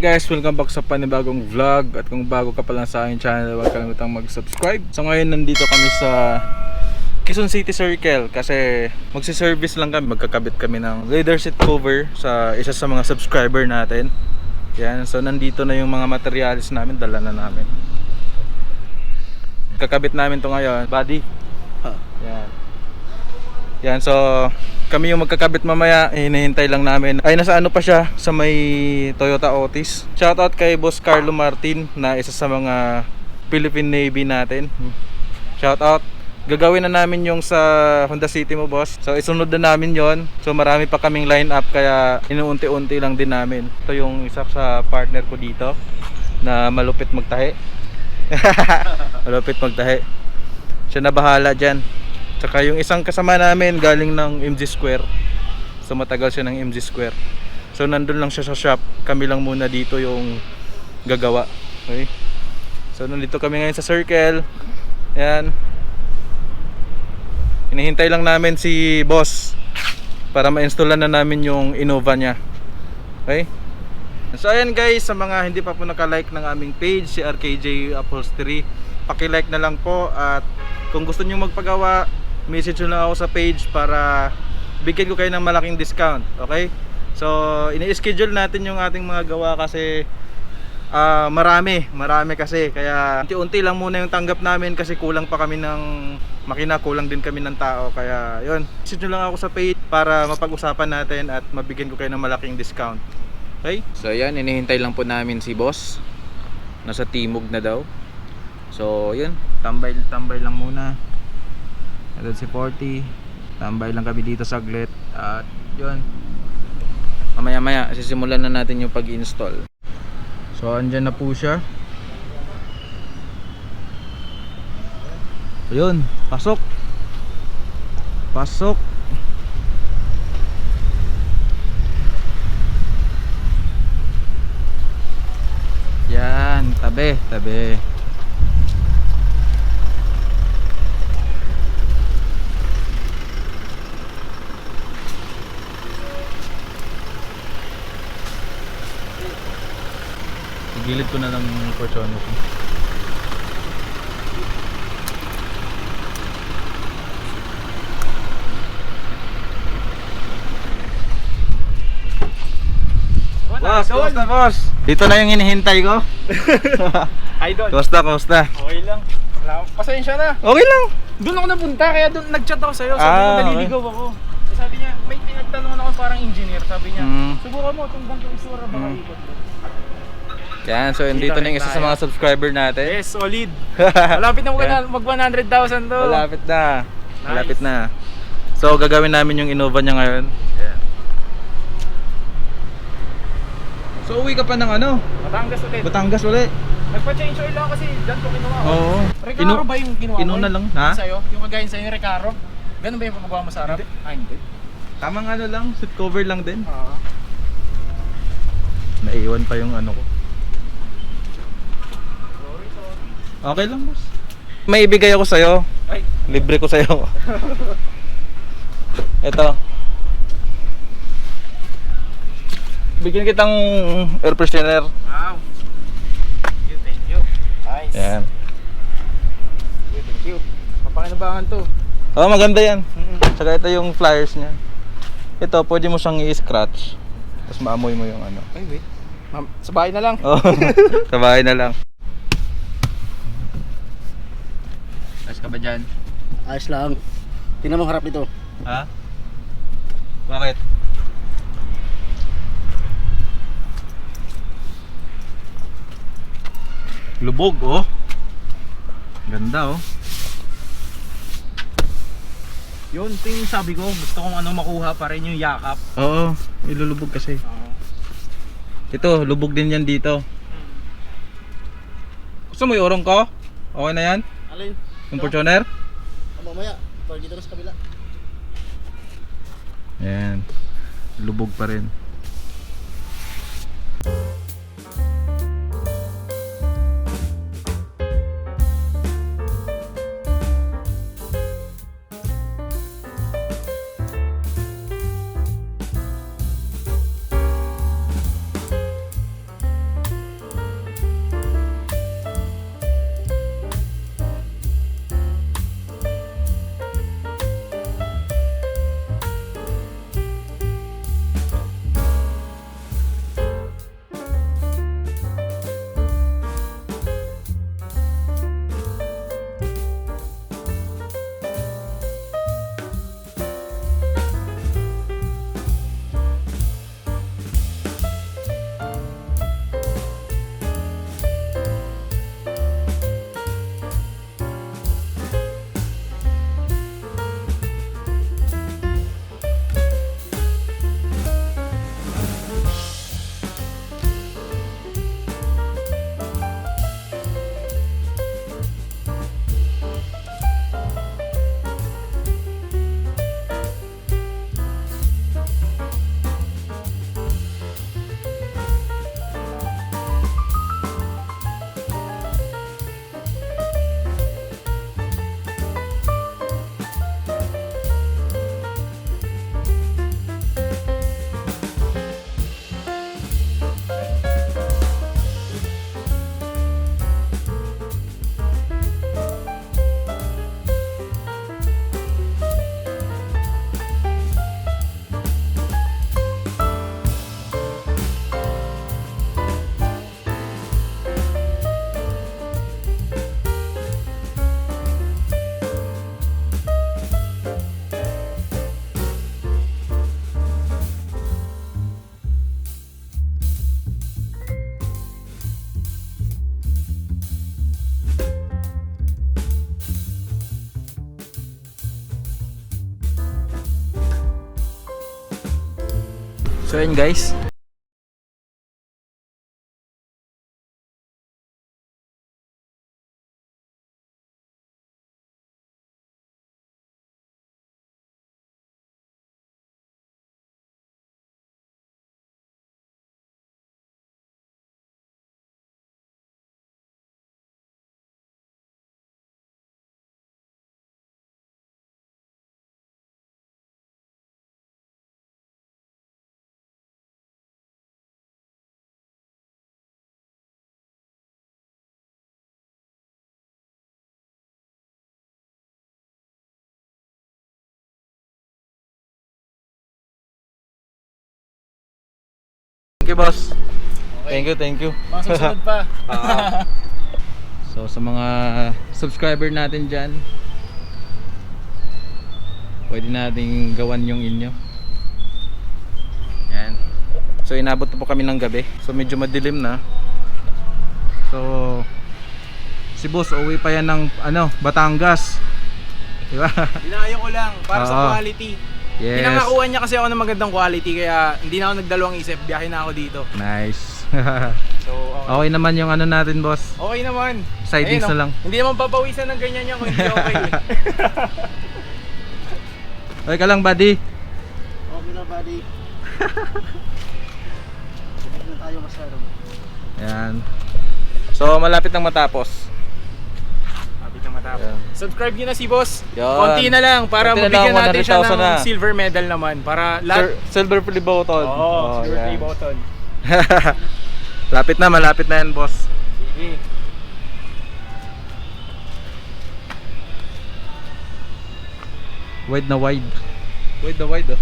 Hi guys, welcome back sa panibagong vlog. At kung bago ka pa lang sa aking channel, huwag kalimutang mag-subscribe. So ngayon nandito kami sa Quezon City Circle kasi magsi-service lang kami. Magkakabit kami ng leather seat cover sa isa sa mga subscriber natin. Yan, so nandito na yung mga materials namin, dala na namin. Kakabit namin to ngayon, body. Yan. Yan, so kami yung magkakabit mamaya, hinihintay lang namin. Ay, nasa ano pa siya, sa may Toyota Otis. Shoutout kay Boss Carlo Martin na isa sa mga Philippine Navy natin. Shoutout. Gagawin na namin yung sa Honda City mo, boss. So isunod na namin yon. So marami pa kaming line up kaya inuunti-unti lang din namin. Ito yung isa sa partner ko dito na malupit magtahi. Malupit magtahi. Siya na bahala dyan. Tsaka yung isang kasama namin galing ng MG Square. So matagal siya ng MG Square. So nandun lang siya sa shop. Kami lang muna dito yung gagawa. Okay? So nandito kami ngayon sa circle. Ayan. Hinihintay lang namin si boss para ma-installan na namin yung Innova niya. Okay? So ayan guys, sa mga hindi pa po naka-like ng aming page, si RKJ Upholstery, paki-like na lang po. At kung gusto niyo magpagawa, message nyo lang ako sa page para bigyan ko kayo ng malaking discount. Okay? So ini-schedule natin yung ating mga gawa kasi marami kasi, kaya unti-unti lang muna yung tanggap namin kasi kulang pa kami ng makina, kulang din kami ng tao. Kaya yun, message nyo lang ako sa page para mapag-usapan natin at mabigyan ko kayo ng malaking discount. Okay? So yan, inihintay lang po namin si boss. Nasa Timog na daw. So yun, tambay lang muna. Ito si 40. Tambay lang kami dito saglit. At yun, mamaya sisimulan na natin yung pag-install. So andyan na po siya. Ayun, pasok. Pasok. Yan, tabi. Gilid ko na lang yung portion ko. Kumusta boss? Dito na yung hinihintay ko. Idol. Kumusta? Okay lang. Pasensya na. Okay lang. Doon ako napunta kaya doon nag-chat ako sa'yo. Sabi mo naliligaw ako. Sabi niya, may pinagtanong ako parang engineer. Sabi niya, subukan mo itong bangkang isura baka ikot doon. Yan, so dito na yung isa sa mga subscriber natin. Yes, solid. Malapit na mag 100,000 to. Malapit na. Nice. Malapit na. So gagawin namin yung Innova niya ngayon. Yeah. So uwi ka pa ng ano? Batangas ulit. Batangas ulit. Nagpa-change oil lang kasi dyan ko kinuha. Oo. Recaro ba yung kinuha mo? Inuna lang, ha? Sa'yo? Yung kagaya sa'yo yung Recaro? Ganun ba yung pagagawa mo sa harap? Hindi. Tamang ano lang, seat cover lang din. Oo. Naiwan pa yung ano ko. Okay lang, boss. May ibigay ako sa'yo. Ay. Libre ko sa'yo. Ito. Bigyan kitang air freshener. Wow. Thank you. Nice. Yan. Thank you. Mapakinabangan to. Oh, maganda yan. Saka ito yung flyers niya. Ito, pwede mo siyang i-scratch. Tapos maamoy mo yung ano. Ay, wait. Sa bahay na lang. Oh, sa bahay na lang. Ayos ka ba dyan? Ayos lang. Tingnan mo harap nito. Ha? Bakit? Lubog, oh. Ganda, oh. Yun, ito yung sabi ko. Gusto kong ano makuha pa rin yung yakap. Oo, ilulubog kasi. Oo. Ito, lubog din yan dito. Gusto mo iurong ko? Okay na yan? Alin? Yung Fortuner? Mamaya. Para dito na sa kabila. Ayan. Lubog pa rin. So yun guys. Thank you boss. Thank you. Mga susunod pa. So sa mga subscriber natin dyan, pwede nating gawan yung inyo. Yan. So inabot na po kami ng gabi. So medyo madilim na. So si boss uwi pa yan ng Batangas. Diba? Dinayo ko lang para sa Oo. quality. Yes. Pinangakuha niya kasi ako ng magandang quality kaya hindi na ako nagdalawang isip, biyahe na ako dito. Nice. So, Okay naman yung ano natin boss. Okay naman. Sidings Ayun, na lang. Hindi naman papawisan ng ganyan yan kung hindi okay. Okay ka lang buddy. Okay na, buddy. Hindi na tayo masyado. Yan. So malapit nang matapos. Mabit na matapos. Yeah. Subscribe nyo na si boss. Yan. Konti na lang para Konti na mabigyan lang, natin siya 100,000 ng na. silver medal naman. Para lahat. Silver play button. Oo, silver yan. play button. Malapit na yan boss. Sige. Wide na wide. Wide na wide oh.